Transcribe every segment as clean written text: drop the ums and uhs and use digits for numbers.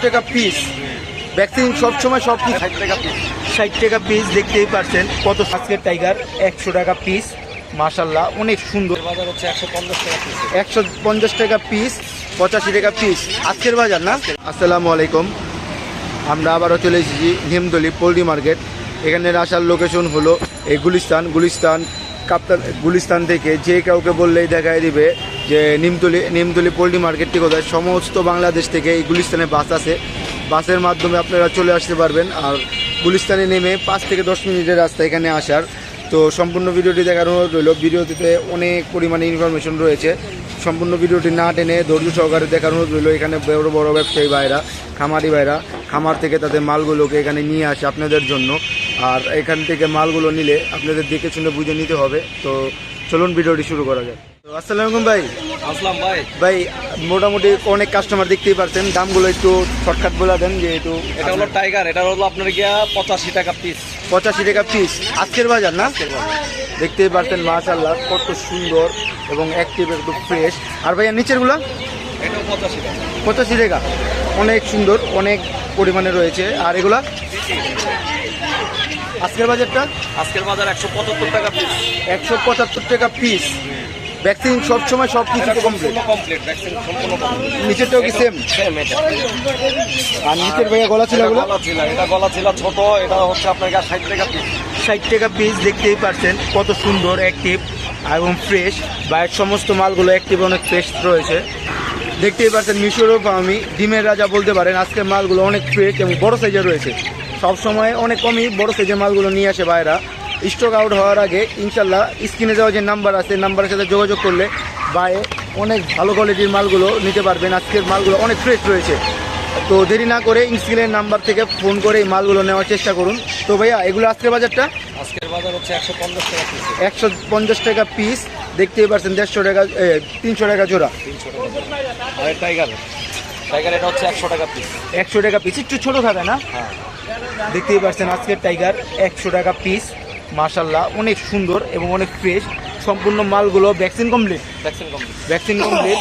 টাকা piece. Vaccine সবসময় সব কিছু 60 টাকা পিস। 60 টাকা পিস, দেখতেই পাচ্ছেন কত। আজকের টাইগার 100 টাকা পিস, মাশাল্লাহ অনেক সুন্দর। বাজার হচ্ছে 150 টাকা পিস। 150 টাকা পিস, 85 টাকা পিস আজকের বাজার না। আসসালামু আলাইকুম, আমরা আবারও চলে এসেছি নিমতলী পোল্ট্রি মার্কেট। এখানে আসার লোকেশন হলো এই গুলিস্তান থেকে যে কাউকে বললেই দেখায় দিবে যে নিমতলী পোল্ট্রি মার্কেটটি কোথায়। সমস্ত বাংলাদেশ থেকে এই গুলিস্তানে বাস আছে, বাসের মাধ্যমে আপনারা চলে আসতে পারবেন। আর গুলিস্তানে নেমে 5 থেকে 10 মিনিটের রাস্তা এখানে আসার। তো সম্পূর্ণ ভিডিওটি দেখার অনুরোধ রইল। ভিডিওটিতে অনেক পরিমাণে ইনফরমেশন রয়েছে, সম্পূর্ণ ভিডিওটি না টেনে ধৈর্য সহকারে দেখার অনুরোধ রইল। এখানে বড় বড় ব্যবসায়ী ভাইরা, খামারি ভাইরা খামার থেকে তাদের মালগুলোকে এখানে নিয়ে আসে আপনাদের জন্য। আর এখান থেকে মালগুলো নিলে আপনাদের দেখে শুনে বুঝে নিতে হবে। তো চলুন ভিডিওটি শুরু করা যায়। তো আসসালামু আলাইকুম ভাই। আসলাম ভাই। ভাই মোটামুটি অনেক কাস্টমার দেখতেই পাচ্ছেন, দামগুলো একটু শর্টকাট বলে দেন। যেহেতু এটা হলো টাইগার, এটা হলো আপনার গিয়া 85 টাকা পিস। 85 টাকা পিস আজকের বাজার না। দেখতেই পাচ্ছেন মাশাআল্লাহ কত সুন্দর এবং অ্যাক্টিভ, একটু ফ্রেশ। আর ভাইয়া নিচেরগুলো এটাও 85 টাকা। 85 টাকা, অনেক সুন্দর, অনেক পরিমাণে রয়েছে। আর এগুলা আজকের বাজারটা, আজকের বাজার 175 টাকা পিস। 175 টাকা পিস। ভ্যাকসিন সবসময় সব কিছু কমপ্লিট। কমপ্লিট ভ্যাকসিন সম্পূর্ণ কমপ্লিট। নিচেরটাও কি সেম? সেম এটা। আর নিচের ভাইয়া গলা ছিল এগুলো এটা গলা ছিল ছোট, এটা হচ্ছে আপনার 60 টাকা পিস। 60 টাকা পিস। দেখতেই পাচ্ছেন কত সুন্দর, অ্যাক্টিভ এবং ফ্রেশ। বাইরের সমস্ত মালগুলো অ্যাক্টিভ, অনেক ফ্রেশ রয়েছে। দেখতেই পাচ্ছেন মিশরও আমি ডিমের রাজা বলতে পারেন। আজকের মালগুলো অনেক ফ্রেশ এবং বড় সাইজের রয়েছে। সব সময় অনেক কমই বড় সাইজের মালগুলো নিয়ে আসে বাইরা। স্টক আউট হওয়ার আগে ইনশাল্লাহ স্ক্রিনে যাওয়া যে নাম্বার আছে, নাম্বারের সাথে যোগাযোগ করলে বাইরে অনেক ভালো কোয়ালিটির মালগুলো নিতে পারবেন। আজকের মালগুলো অনেক ফ্রেশ রয়েছে। তো দেরি না করে স্ক্রিনের নাম্বার থেকে ফোন করে এই মালগুলো নেওয়ার চেষ্টা করুন। তো ভাইয়া এগুলো আজকের বাজারটা, আজকের বাজার হচ্ছে 150 টাকা পিস। 150 টাকা পিস। দেখতেই পাচ্ছেন 150 টাকা, 300 টাকা জোড়া। 300 টাকা। আর টাইগার, টাইগার এটা হচ্ছে 100 টাকা পিস। 100 টাকা পিস, একটু ছোটো থাকে না। হ্যাঁ, দেখতেই পাচ্ছেন আজকের টাইগার 100 টাকা পিস, মাশাল্লাহ অনেক সুন্দর এবং অনেক ফ্রেশ। সম্পূর্ণ মালগুলো ভ্যাকসিন কমপ্লিট। Vaccine complete.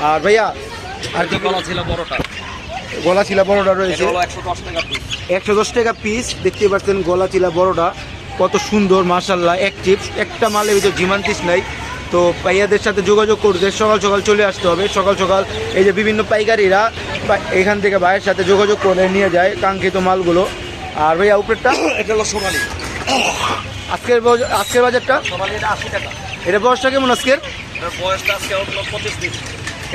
আর ভাইয়া আর কি গলা ছিল বড়টা, গলা চিলা বড়টা এটা রয়েছে হলো 110 টাকা পিস। 110 টাকা পিস। দেখতেই পাচ্ছেন গলা চিলা বড়টা কত সুন্দর, মাশাল্লাহ অ্যাক্টিভ। একটা মালের ভিতর জিমান্তিস নাই। তো ভাইয়াদের সাথে যোগাযোগ করতে সকাল সকাল চলে আসতে হবে। সকাল সকাল এই যে বিভিন্ন পাইকারিরা এখান থেকে ভাইয়ের সাথে যোগাযোগ করে নিয়ে যায় কাঙ্ক্ষিত মালগুলো। আর ভাইয়া উপরেরটা এটা হলো সোনালি। আজকের বাজারটা সোনালি এটা 80 টাকা। এটা বয়সটা কেমন আজকের? এটার বয়সটা আজকে হলো 25 দিন।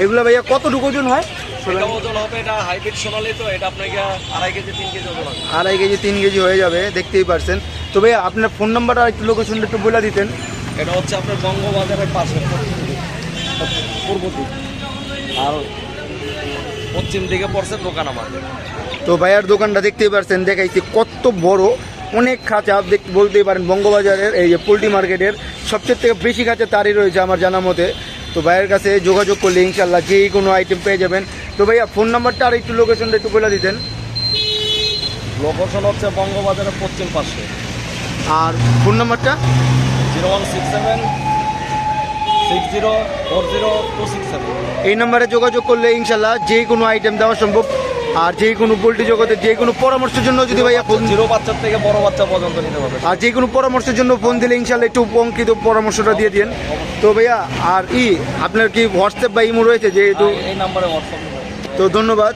এগুলো ভাইয়া কতটুকু ওজন হয়? এটা ওজন হবে, এটা হাইব্রিড সোনালি, তো এটা আপনাকে 2.5 কেজি 3 কেজি ওজন হবে। 2.5 কেজি 3 কেজি হয়ে যাবে, দেখতেই পারছেন। তো ভাইয়া আপনার ফোন নাম্বারটা একটু লোকেশনটা একটু বলে দিতেন। এটা হচ্ছে আপনার বঙ্গবাজারের পাশে পূর্ব দিক, আর পশ্চিম দিকে পড়ছে দোকান আমাদের। তো ভাইয়ার দোকানটা দেখতেই পারছেন, দেখাইছি কত বড়, অনেক খাঁচা বলতেই পারেন। বঙ্গবাজারের এই যে পোল্ট্রি মার্কেটের সবচেয়ে থেকে বেশি খাঁচা তারই রয়েছে আমার জানা মতে। তো ভাইয়ের কাছে যোগাযোগ করলে ইনশাল্লাহ যেই কোনো আইটেম পেয়ে যাবেন। তো ভাইয়া ফোন নাম্বারটা আর একটু লোকেশনটা একটু বলে দিতেন। লোকেশন হচ্ছে বঙ্গবাজারের পশ্চিম পাশে। আর ফোন নাম্বারটা 0167 6040 এই নাম্বারে যোগাযোগ করলে ইনশাল্লাহ যেই কোনো আইটেম দেওয়া সম্ভব। আর যেই কোনো পোল্ট্রি জগতের যে কোনো পরামর্শের জন্য যদি ভাইয়া ফোন, 0 বাচ্চা থেকে বড় বাচ্চা পর্যন্ত নিতে পারবে। আর যে কোনো পরামর্শের জন্য ফোন দিলে ইনশাল্লাহ একটু উপঙ্কিত পরামর্শটা দিয়ে দিন। তো ভাইয়া আর আপনার কি হোয়াটসঅ্যাপ বা ইমো রয়েছে যেহেতু? এই নাম্বারে হোয়াটসঅ্যাপ। তো ধন্যবাদ।